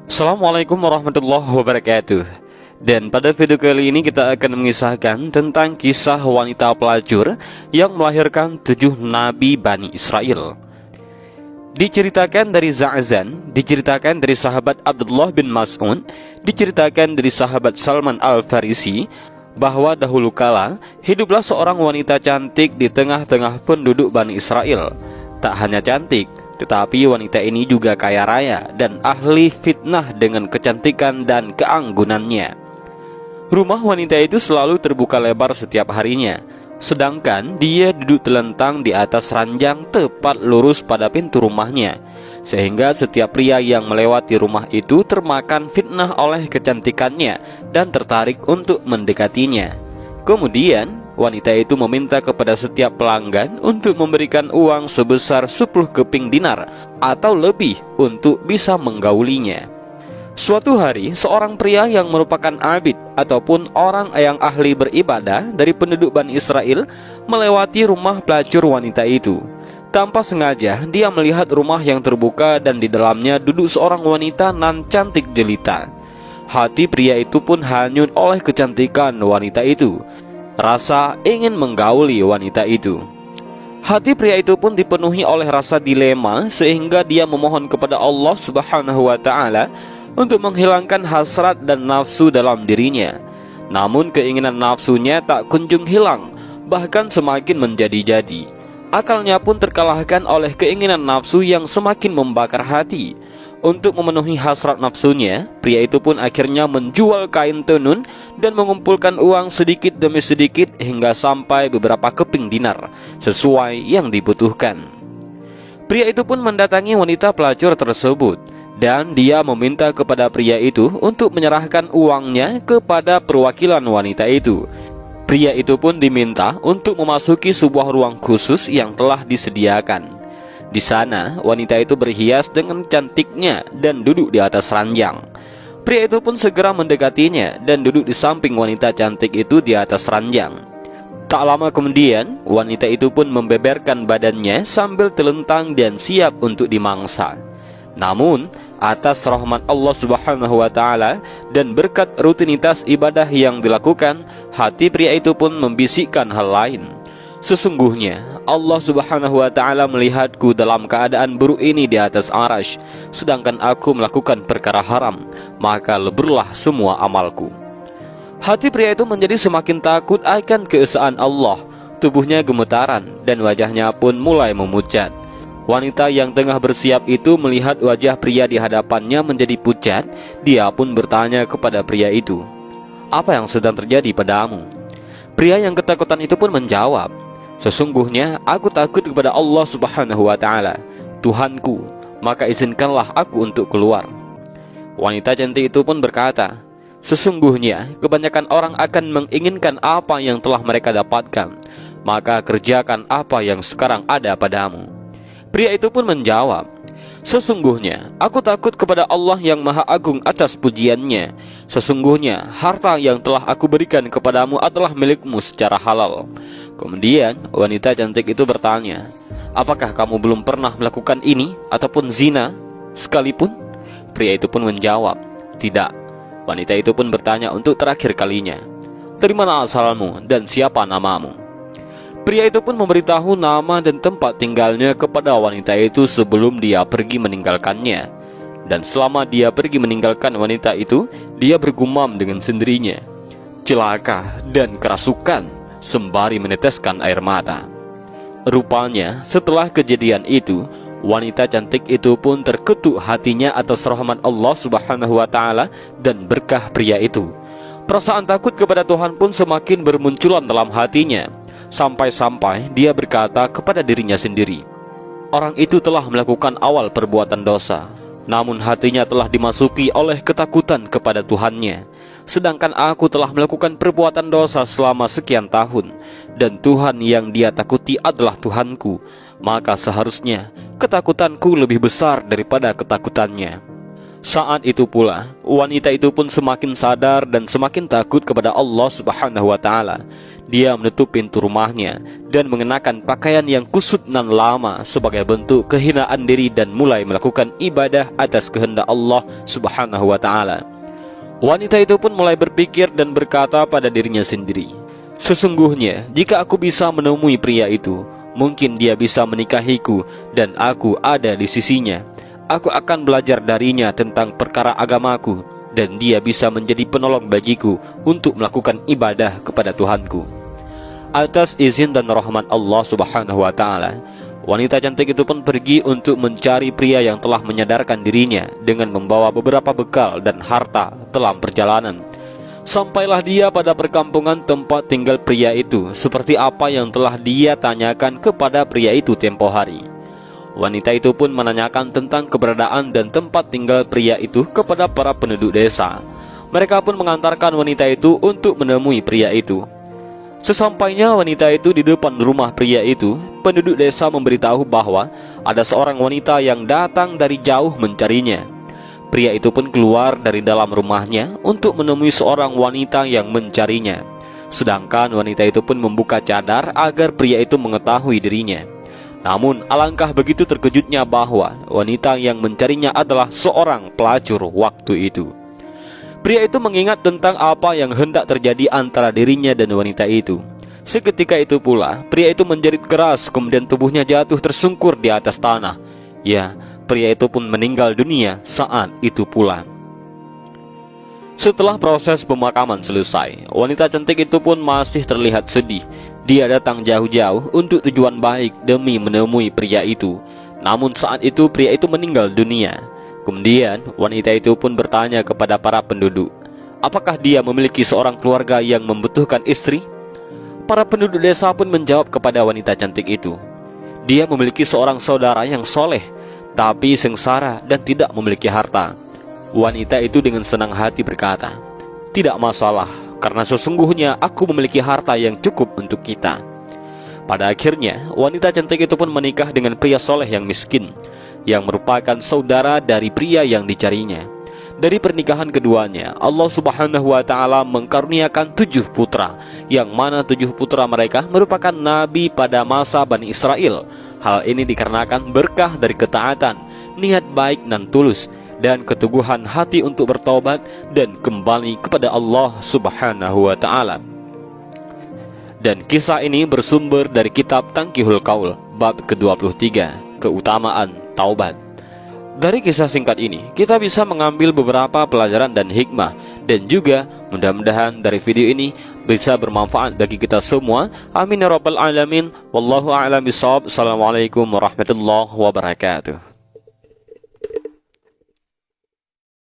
Assalamualaikum warahmatullahi wabarakatuh. Dan pada video kali ini kita akan mengisahkan tentang kisah wanita pelacur yang melahirkan 7 nabi Bani Israel. Diceritakan dari Za'zan, diceritakan dari sahabat Abdullah bin Mas'ud, diceritakan dari sahabat Salman Al-Farisi, bahwa dahulu kala hiduplah seorang wanita cantik di tengah-tengah penduduk Bani Israel. Tak hanya cantik, tetapi wanita ini juga kaya raya dan ahli fitnah dengan kecantikan dan keanggunannya. Rumah wanita itu selalu terbuka lebar setiap harinya, sedangkan dia duduk telentang di atas ranjang tepat lurus pada pintu rumahnya, sehingga setiap pria yang melewati rumah itu termakan fitnah oleh kecantikannya dan tertarik untuk mendekatinya. Kemudian wanita itu meminta kepada setiap pelanggan untuk memberikan uang sebesar 10 keping dinar atau lebih untuk bisa menggaulinya. Suatu hari, seorang pria yang merupakan abid ataupun orang yang ahli beribadah dari penduduk Bani Israel melewati rumah pelacur wanita itu. Tanpa sengaja, dia melihat rumah yang terbuka dan di dalamnya duduk seorang wanita nan cantik jelita. Hati pria itu pun hanyut oleh kecantikan wanita itu. Rasa ingin menggauli wanita itu. Hati pria itu pun dipenuhi oleh rasa dilema sehingga dia memohon kepada Allah Subhanahu wa Ta'ala untuk menghilangkan hasrat dan nafsu dalam dirinya. Namun keinginan nafsunya tak kunjung hilang, bahkan semakin menjadi-jadi. Akalnya pun terkalahkan oleh keinginan nafsu yang semakin membakar hati. Untuk memenuhi hasrat nafsunya, pria itu pun akhirnya menjual kain tenun dan mengumpulkan uang sedikit demi sedikit hingga sampai beberapa keping dinar, sesuai yang dibutuhkan. Pria itu pun mendatangi wanita pelacur tersebut, dan dia meminta kepada pria itu untuk menyerahkan uangnya kepada perwakilan wanita itu. Pria itu pun diminta untuk memasuki sebuah ruang khusus yang telah disediakan. Di sana, wanita itu berhias dengan cantiknya dan duduk di atas ranjang. Pria itu pun segera mendekatinya dan duduk di samping wanita cantik itu di atas ranjang. Tak lama kemudian, wanita itu pun membeberkan badannya sambil telentang dan siap untuk dimangsa. Namun, atas rahmat Allah Subhanahu wa Ta'ala dan berkat rutinitas ibadah yang dilakukan, hati pria itu pun membisikkan hal lain. Sesungguhnya Allah Subhanahu wa Ta'ala melihatku dalam keadaan buruk ini di atas arash, sedangkan aku melakukan perkara haram, maka leburlah semua amalku. Hati pria itu menjadi semakin takut akan keesaan Allah. Tubuhnya gemetaran dan wajahnya pun mulai memucat. Wanita yang tengah bersiap itu melihat wajah pria di hadapannya menjadi pucat. Dia pun bertanya kepada pria itu, "Apa yang sedang terjadi padamu?" Pria yang ketakutan itu pun menjawab, "Sesungguhnya aku takut kepada Allah Subhanahu wa Ta'ala, Tuhanku, maka izinkanlah aku untuk keluar." Wanita cantik itu pun berkata, "Sesungguhnya kebanyakan orang akan menginginkan apa yang telah mereka dapatkan, maka kerjakan apa yang sekarang ada padamu." Pria itu pun menjawab, "Sesungguhnya aku takut kepada Allah yang Maha Agung atas pujiannya. Sesungguhnya harta yang telah aku berikan kepadamu adalah milikmu secara halal." Kemudian wanita cantik itu bertanya, "Apakah kamu belum pernah melakukan ini ataupun zina sekalipun?" Pria itu pun menjawab, "Tidak." Wanita itu pun bertanya untuk terakhir kalinya, "Dari mana asalmu dan siapa namamu?" Pria itu pun memberitahu nama dan tempat tinggalnya kepada wanita itu sebelum dia pergi meninggalkannya. Dan selama dia pergi meninggalkan wanita itu, dia bergumam dengan sendirinya, "Celaka dan kerasukan," sembari meneteskan air mata. Rupanya setelah kejadian itu, wanita cantik itu pun terketuk hatinya atas rahmat Allah Subhanahu wa Ta'ala dan berkah pria itu. Perasaan takut kepada Tuhan pun semakin bermunculan dalam hatinya. Sampai-sampai dia berkata kepada dirinya sendiri, "Orang itu telah melakukan awal perbuatan dosa, namun hatinya telah dimasuki oleh ketakutan kepada Tuhannya. Sedangkan aku telah melakukan perbuatan dosa selama sekian tahun, dan Tuhan yang dia takuti adalah Tuhanku, maka seharusnya ketakutanku lebih besar daripada ketakutannya." Saat itu pula, wanita itu pun semakin sadar dan semakin takut kepada Allah Subhanahu wa Ta'ala. Dia menutup pintu rumahnya dan mengenakan pakaian yang kusut nan lama sebagai bentuk kehinaan diri dan mulai melakukan ibadah atas kehendak Allah Subhanahu wa Ta'ala. Wanita itu pun mulai berpikir dan berkata pada dirinya sendiri, "Sesungguhnya jika aku bisa menemui pria itu, mungkin dia bisa menikahiku dan aku ada di sisinya. Aku akan belajar darinya tentang perkara agamaku dan dia bisa menjadi penolong bagiku untuk melakukan ibadah kepada Tuhanku." Atas izin dan rahmat Allah Subhanahu wa Ta'ala, wanita cantik itu pun pergi untuk mencari pria yang telah menyadarkan dirinya dengan membawa beberapa bekal dan harta dalam perjalanan. Sampailah dia pada perkampungan tempat tinggal pria itu, seperti apa yang telah dia tanyakan kepada pria itu tempo hari. Wanita itu pun menanyakan tentang keberadaan dan tempat tinggal pria itu kepada para penduduk desa. Mereka pun mengantarkan wanita itu untuk menemui pria itu. Sesampainya wanita itu di depan rumah pria itu, penduduk desa memberitahu bahwa ada seorang wanita yang datang dari jauh mencarinya. Pria itu pun keluar dari dalam rumahnya untuk menemui seorang wanita yang mencarinya. Sedangkan wanita itu pun membuka cadar agar pria itu mengetahui dirinya. Namun alangkah begitu terkejutnya bahwa wanita yang mencarinya adalah seorang pelacur waktu itu. Pria itu mengingat tentang apa yang hendak terjadi antara dirinya dan wanita itu. Seketika itu pula, pria itu menjerit keras, kemudian tubuhnya jatuh tersungkur di atas tanah. Ya, pria itu pun meninggal dunia saat itu pula. Setelah proses pemakaman selesai, wanita cantik itu pun masih terlihat sedih. Dia datang jauh-jauh untuk tujuan baik demi menemui pria itu. Namun saat itu pria itu meninggal dunia. Kemudian wanita itu pun bertanya kepada para penduduk, apakah dia memiliki seorang keluarga yang membutuhkan istri? Para penduduk desa pun menjawab kepada wanita cantik itu, dia memiliki seorang saudara yang soleh, tapi sengsara dan tidak memiliki harta. Wanita itu dengan senang hati berkata, tidak masalah, karena sesungguhnya aku memiliki harta yang cukup untuk kita. Pada akhirnya, wanita cantik itu pun menikah dengan pria soleh yang miskin, yang merupakan saudara dari pria yang dicarinya. Dari pernikahan keduanya, Allah Subhanahu wa Ta'ala mengkaruniakan 7 putra, yang mana 7 putra mereka merupakan nabi pada masa Bani Israel. Hal ini dikarenakan berkah dari ketaatan, niat baik dan tulus, dan keteguhan hati untuk bertobat dan kembali kepada Allah Subhanahu wa Ta'ala. Dan kisah ini bersumber dari kitab Tanqihul Qaul, bab ke-23, keutamaan taubat. Dari kisah singkat ini, kita bisa mengambil beberapa pelajaran dan hikmah, dan juga mudah-mudahan dari video ini bisa bermanfaat bagi kita semua. Amin ya rabbal alamin. Wallahu a'lam bishawab. Assalamualaikum warahmatullahi wabarakatuh.